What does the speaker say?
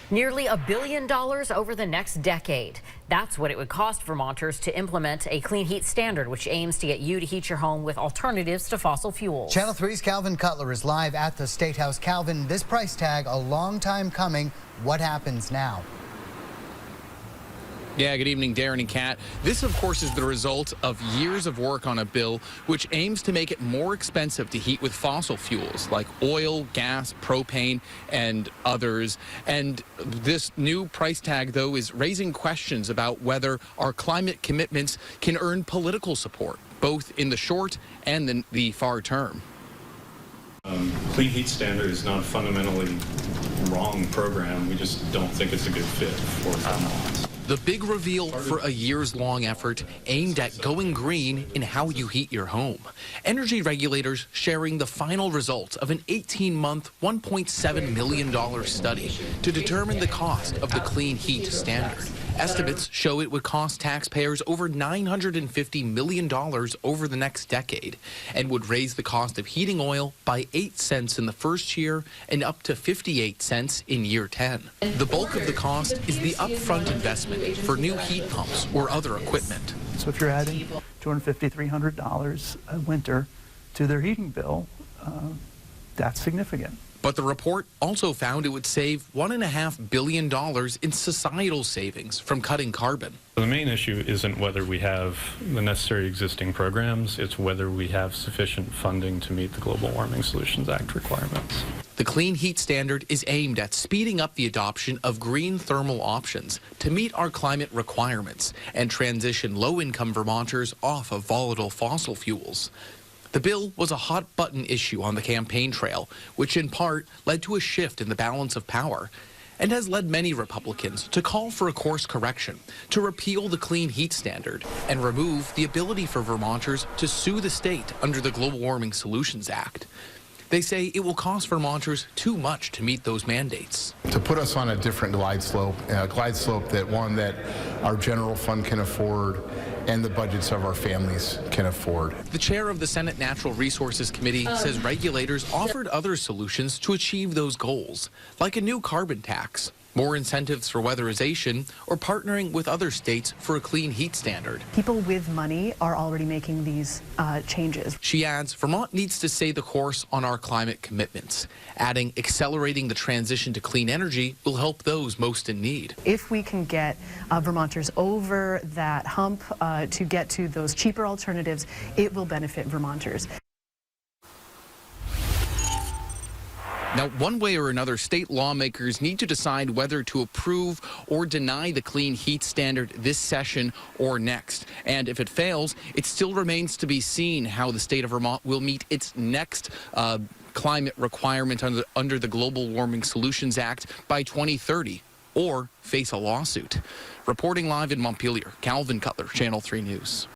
Nearly $1 billion over the next decade. That's what it would cost Vermonters to implement a clean heat standard, which aims to get you to heat your home with alternatives to fossil fuels. Channel 3's Calvin Cutler is live at the State House. Calvin, this price tag, a long time coming. What happens now? Yeah, good evening, Darren and Kat. This, of course, is the result of years of work on a bill which aims to make it more expensive to heat with fossil fuels like oil, gas, propane, and others. And this new price tag, though, is raising questions about whether our climate commitments can earn political support, both in the short and the far term. Clean Heat Standard is not a fundamentally wrong program. We just don't think it's a good fit for Vermont. The big reveal for a years-long effort aimed at going green in how you heat your home. Energy regulators sharing the final results of an 18-month, $1.7 million study to determine the cost of the Clean Heat Standard. Estimates show it would cost taxpayers over $950 million over the next decade and would raise the cost of heating oil by 8 cents in the first year and up to 58 cents in year 10. The bulk of the cost is the upfront investment for new heat pumps or other equipment. So if you're adding $250, $300 a winter to their heating bill, that's significant. But the report also found it would save $1.5 billion in societal savings from cutting carbon. The main issue isn't whether we have the necessary existing programs, it's whether we have sufficient funding to meet the Global Warming Solutions Act requirements. The Clean Heat Standard is aimed at speeding up the adoption of green thermal options to meet our climate requirements and transition low-income Vermonters off of volatile fossil fuels. The bill was a hot-button issue on the campaign trail, which in part led to a shift in the balance of power and has led many Republicans to call for a course correction to repeal the Clean Heat Standard and remove the ability for Vermonters to sue the state under the Global Warming Solutions Act. They say it will cost Vermonters too much to meet those mandates. To put us on a different glide slope that our general fund can afford and the budgets of our families can afford. The chair of the Senate Natural Resources Committee says regulators offered other solutions to achieve those goals, like a new carbon tax, more incentives for weatherization, or partnering with other states for a clean heat standard. People with money are already making these changes. She adds, Vermont needs to stay the course on our climate commitments, adding accelerating the transition to clean energy will help those most in need. If we can get Vermonters over that hump to get to those cheaper alternatives, it will benefit Vermonters. Now, one way or another, state lawmakers need to decide whether to approve or deny the Clean Heat Standard this session or next. And if it fails, it still remains to be seen how the state of Vermont will meet its next climate requirement under the Global Warming Solutions Act by 2030 or face a lawsuit. Reporting live in Montpelier, Calvin Cutler, Channel 3 News.